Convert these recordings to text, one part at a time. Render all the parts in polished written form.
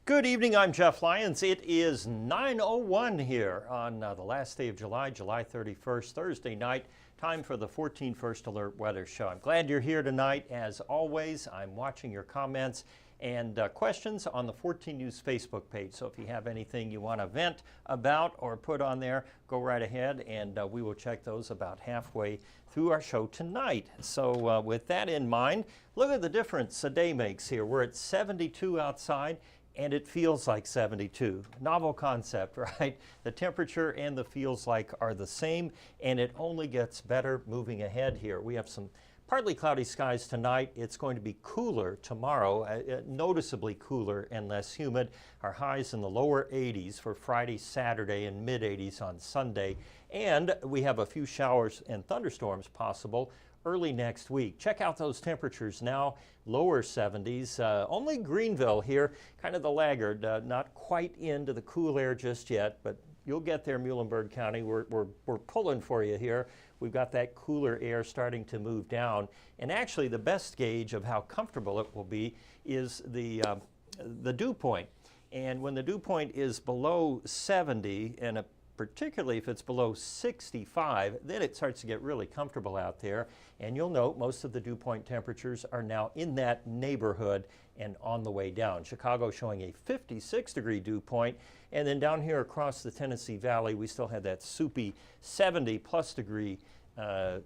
Good evening, I'm Jeff Lyons. It is 9:01 here on the last day of July, July 31st, Thursday night. Time for the 14 First Alert Weather Show. I'm glad you're here tonight. As always, I'm watching your comments and questions on the 14 News Facebook page. So if you have anything you want to vent about or put on there, go right ahead and we will check those about halfway through our show tonight. So with that in mind, look at the difference a day makes here. We're at 72 outside and it feels like 72. Novel concept, right? The temperature and the feels like are the same, and it only gets better moving ahead here. We have some partly cloudy skies tonight. It's going to be cooler tomorrow, noticeably cooler and less humid. Our highs in the lower 80s for Friday, Saturday, and mid 80s on Sunday. And we have a few showers and thunderstorms possible early next week. Check out those temperatures now, lower 70s. Only Greenville here, kind of the laggard, not quite into the cool air just yet, but you'll get there, Muhlenberg County. We're pulling for you here. We've got that cooler air starting to move down. And actually the best gauge of how comfortable it will be is the dew point. And when the dew point is below 70, and particularly if it's below 65, then it starts to get really comfortable out there. And you'll note most of the dew point temperatures are now in that neighborhood and on the way down. Chicago showing a 56-degree dew point, and then down here across the Tennessee Valley, we still have that soupy 70-plus degree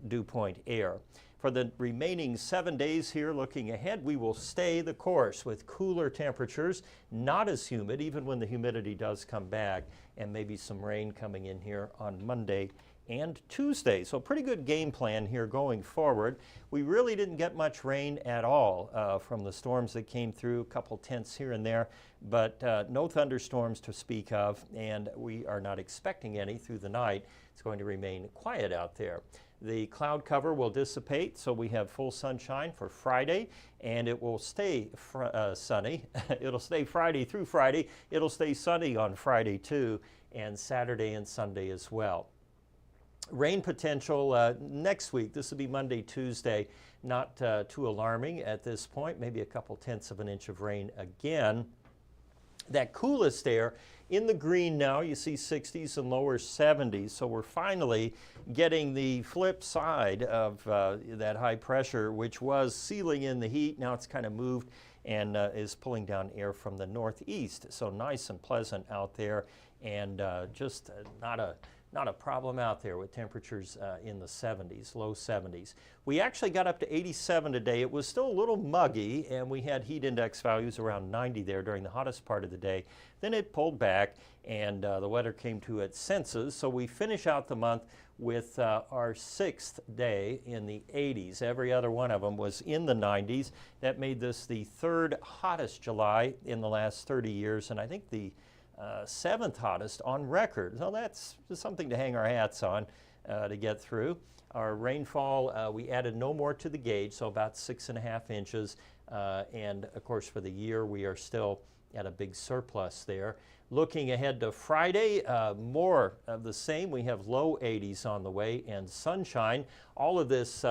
dew point air. For the remaining 7 days here, looking ahead, we will stay the course with cooler temperatures, not as humid, even when the humidity does come back, and maybe some rain coming in here on Monday and Tuesday. So pretty good game plan here going forward. We really didn't get much rain at all from the storms that came through, a couple tenths here and there, but no thunderstorms to speak of, and we are not expecting any through the night. It's going to remain quiet out there. The cloud cover will dissipate, so we have full sunshine for Friday, and it will stay sunny. It'll stay Friday through Friday. It'll stay sunny on Friday too, and Saturday and Sunday as well. Rain potential next week. This will be Monday, Tuesday. Not too alarming at this point. Maybe a couple tenths of an inch of rain again. That coolest air in the green now, you see 60s and lower 70s. So we're finally getting the flip side of that high pressure, which was sealing in the heat. Now it's kind of moved and is pulling down air from the northeast. So nice and pleasant out there, and just not a problem out there with temperatures in the 70s, low 70s. We actually got up to 87 today. It was still a little muggy, and we had heat index values around 90 there during the hottest part of the day. Then it pulled back, and the weather came to its senses. So we finish out the month with our 6th day in the 80s. Every other one of them was in the 90s. That made this the 3rd hottest July in the last 30 years, and I think the 7th hottest on record. So that's just something to hang our hats on to get through. Our rainfall, we added no more to the gauge, so about 6.5 inches. And of course for the year, we are still at a big surplus there. Looking ahead to Friday, more of the same. We have low 80s on the way and sunshine. All of this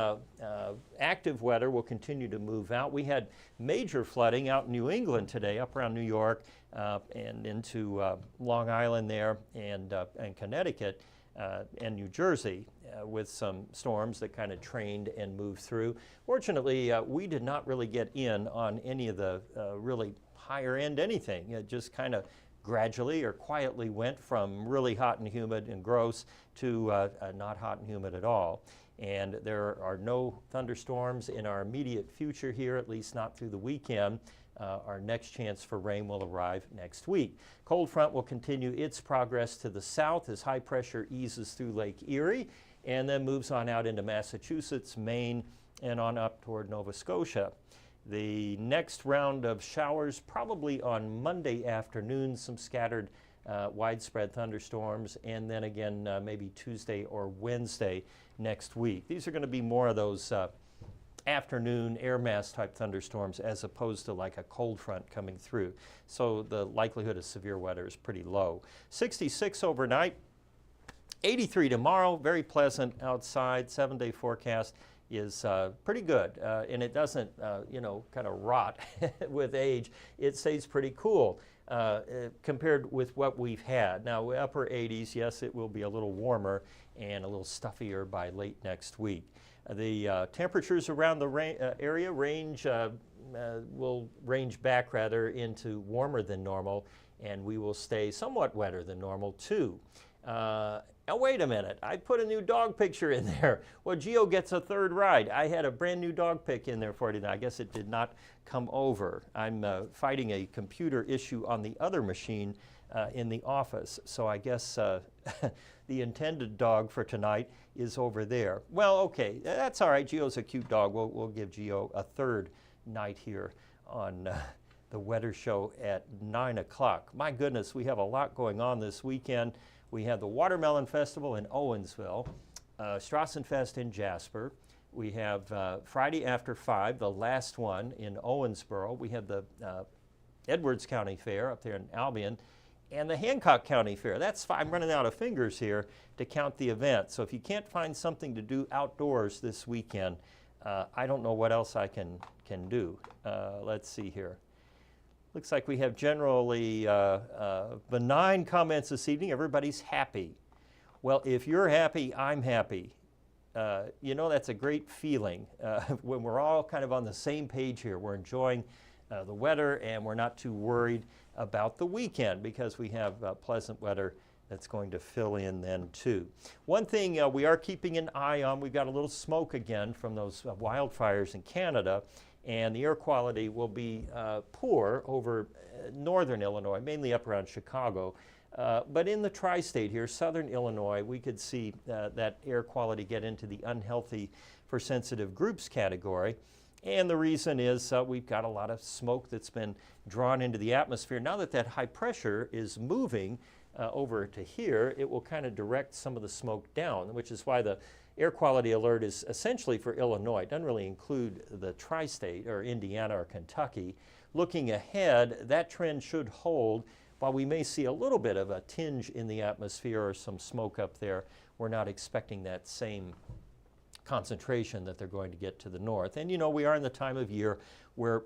active weather will continue to move out. We had major flooding out in New England today, up around New York and into Long Island there and Connecticut and New Jersey with some storms that kind of trained and moved through. Fortunately, we did not really get in on any of the really higher end anything. It just kind of gradually or quietly went from really hot and humid and gross to not hot and humid at all. And there are no thunderstorms in our immediate future here, at least not through the weekend. Our next chance for rain will arrive next week. Cold front will continue its progress to the south as high pressure eases through Lake Erie and then moves on out into Massachusetts, Maine, and on up toward Nova Scotia. The next round of showers probably on Monday afternoon, some scattered widespread thunderstorms, and then again maybe Tuesday or Wednesday next week. These are going to be more of those afternoon air mass type thunderstorms as opposed to like a cold front coming through. So the likelihood of severe weather is pretty low. 66 overnight, 83 tomorrow, very pleasant outside, 7-day forecast. is pretty good, and it doesn't, kind of rot with age. It stays pretty cool. compared with what we've had. Now, upper 80s, yes, it will be a little warmer and a little stuffier by late next week. The temperatures around the area will range back rather into warmer than normal, and we will stay somewhat wetter than normal too. Now wait a minute, I put a new dog picture in there. Well, Geo gets a third ride. I had a brand new dog pic in there for you. I guess it did not come over. I'm fighting a computer issue on the other machine in the office, so I guess the intended dog for tonight is over there. Well, okay, that's all right. Geo's a cute dog. We'll give Geo a third night here on the weather show at 9 o'clock. My goodness, we have a lot going on this weekend. We have the Watermelon Festival in Owensville, Strassenfest in Jasper. We have Friday after 5, the last one in Owensboro. We have the Edwards County Fair up there in Albion, and the Hancock County Fair. I'm running out of fingers here to count the events. So if you can't find something to do outdoors this weekend, I don't know what else I can do. Let's see here. Looks like we have generally benign comments this evening. Everybody's happy. Well, if you're happy, I'm happy. You know, that's a great feeling when we're all kind of on the same page here. We're enjoying the weather, and we're not too worried about the weekend because we have pleasant weather that's going to fill in then too. One thing we are keeping an eye on, we've got a little smoke again from those wildfires in Canada, and the air quality will be poor over northern Illinois, mainly up around Chicago. But in the tri-state here, southern Illinois, we could see that air quality get into the unhealthy for sensitive groups category. And the reason is we've got a lot of smoke that's been drawn into the atmosphere. Now that high pressure is moving over to here, it will kind of direct some of the smoke down, which is why the air quality alert is essentially for Illinois. It doesn't really include the tri-state or Indiana or Kentucky. Looking ahead, that trend should hold. While we may see a little bit of a tinge in the atmosphere or some smoke up there, we're not expecting that same concentration that they're going to get to the north. And you know, we are in the time of year where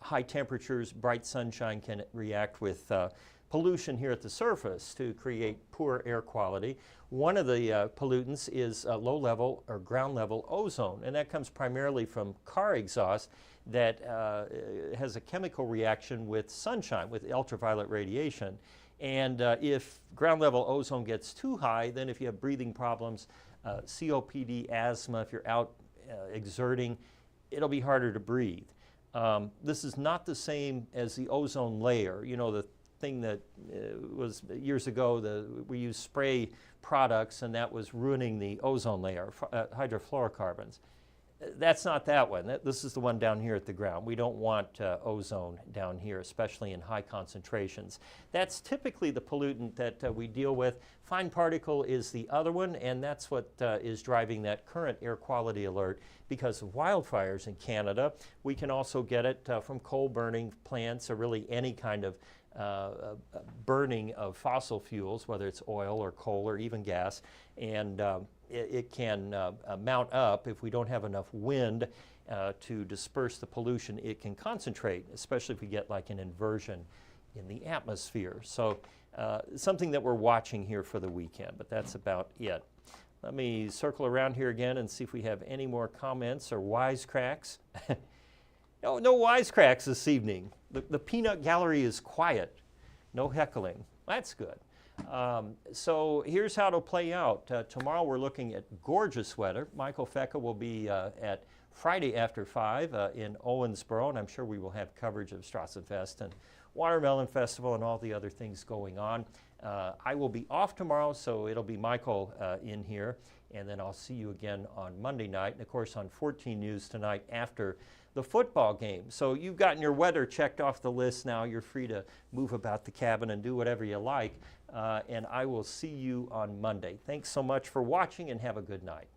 high temperatures, bright sunshine can react with pollution here at the surface to create poor air quality. One of the pollutants is low level or ground level ozone, and that comes primarily from car exhaust that has a chemical reaction with sunshine, with ultraviolet radiation. And if ground level ozone gets too high, then if you have breathing problems, COPD, asthma, if you're out exerting, it'll be harder to breathe. This is not the same as the ozone layer. You know, the thing that was years ago, we used spray products and that was ruining the ozone layer, hydrofluorocarbons. That's not that one. This is the one down here at the ground. We don't want ozone down here, especially in high concentrations. That's typically the pollutant that we deal with. Fine particle is the other one, and that's what is driving that current air quality alert because of wildfires in Canada. We can also get it from coal burning plants or really any kind of burning of fossil fuels, whether it's oil or coal or even gas, and it can mount up if we don't have enough wind to disperse the pollution. It can concentrate, especially if we get like an inversion in the atmosphere. So something that we're watching here for the weekend, but that's about it. Let me circle around here again and see if we have any more comments or wisecracks. No wisecracks this evening. The peanut gallery is quiet. No heckling. That's good. So here's how it'll play out. Tomorrow we're looking at gorgeous weather. Michael Fecka will be at Friday after 5 in Owensboro, and I'm sure we will have coverage of Strassenfest and Watermelon Festival and all the other things going on. I will be off tomorrow, so it'll be Michael in here, and then I'll see you again on Monday night, and of course on 14 News tonight after the football game. So you've gotten your weather checked off the list now. You're free to move about the cabin and do whatever you like, and I will see you on Monday. Thanks so much for watching, and have a good night.